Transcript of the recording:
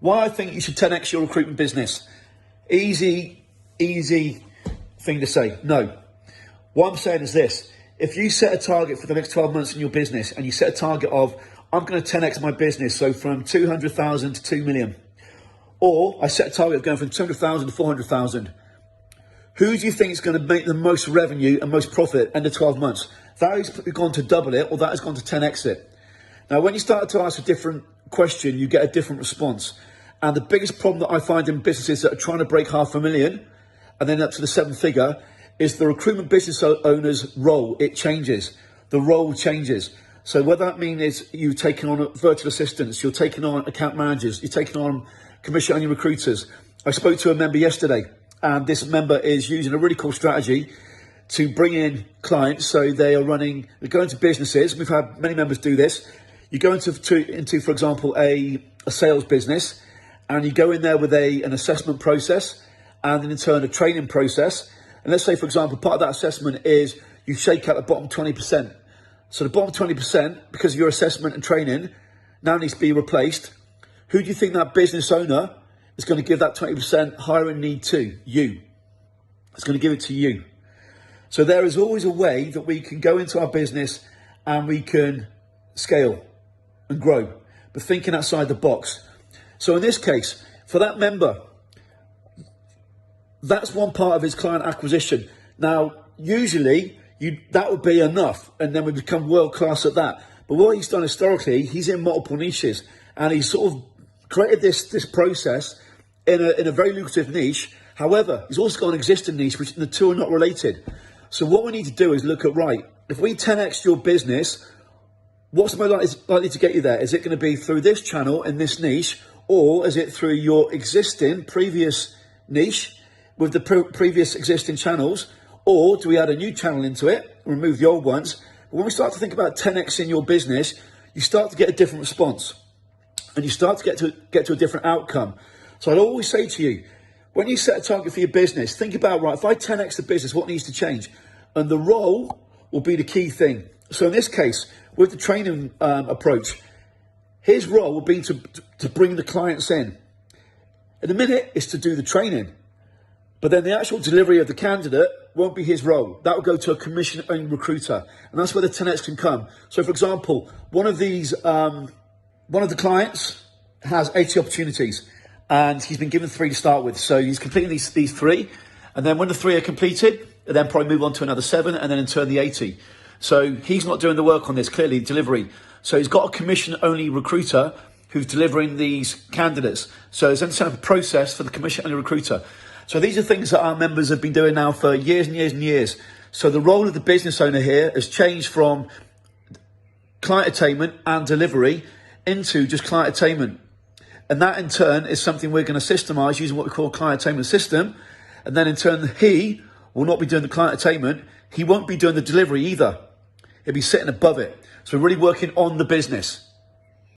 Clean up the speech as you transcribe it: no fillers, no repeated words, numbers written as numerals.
Why I think you should 10x your recruitment business. Easy thing to say. No. What I'm saying is this. If you set a target for the next 12 months in your business and you set a target of, I'm going to 10x my business, so from 200,000 to 2 million, or I set a target of going from 200,000 to 400,000, who do you think is going to make the most revenue and most profit end of 12 months? That has gone to double it, or that has gone to 10x it. Now, when you start to ask a different question, you get a different response. And the biggest problem that I find in businesses that are trying to break 500,000 and then up to the 7-figure is the recruitment business owner's role. It changes. The role changes. So what that means is you're taking on virtual assistants, you're taking on account managers, you're taking on commission-only recruiters. I spoke to a member yesterday, and this member is using a really cool strategy to bring in clients. So they're going to businesses. We've had many members do this. You go into for example, a sales business, and you go in there with an assessment process, and then in turn a training process. And let's say, for example, part of that assessment is you shake out the bottom 20%. So the bottom 20%, because of your assessment and training, now needs to be replaced. Who do you think that business owner is going to give that 20% hiring need to? You. It's going to give it to you. So there is always a way that we can go into our business and we can scale and grow, but thinking outside the box. So in this case, for that member, that's one part of his client acquisition. Now, usually that would be enough, and then we become world class at that. But what he's done historically, he's in multiple niches, and he's sort of created this process in a very lucrative niche. However, he's also got an existing niche, which the two are not related. So what we need to do is look at, right, if we 10x your business, what's most likely to get you there? Is it going to be through this channel in this niche, or is it through your existing previous niche with the previous existing channels, or do we add a new channel into it, remove the old ones? But when we start to think about 10x in your business, you start to get a different response, and you start to get to a different outcome. So I'd always say to you, when you set a target for your business, think about, right, if I 10x the business, what needs to change? And the role will be the key thing. So in this case, with the training approach, his role will be to bring the clients in. In a minute, it's to do the training. But then the actual delivery of the candidate won't be his role. That will go to a commission-only recruiter. And that's where the 10x can come. So for example, one of the clients has 80 opportunities, and he's been given 3 to start with. So he's completing these 3. And then when the 3 are completed, he'll then probably move on to another 7, and then in turn the 80. So he's not doing the work on this, clearly, delivery. So he's got a commission-only recruiter who's delivering these candidates. So it's then set up a process for the commission-only recruiter. So these are things that our members have been doing now for years and years and years. So the role of the business owner here has changed from client attainment and delivery into just client attainment. And that in turn is something we're going to systemize using what we call client attainment system. And then in turn, he will not be doing the client attainment. He won't be doing the delivery either. He'll be sitting above it. So we're really working on the business.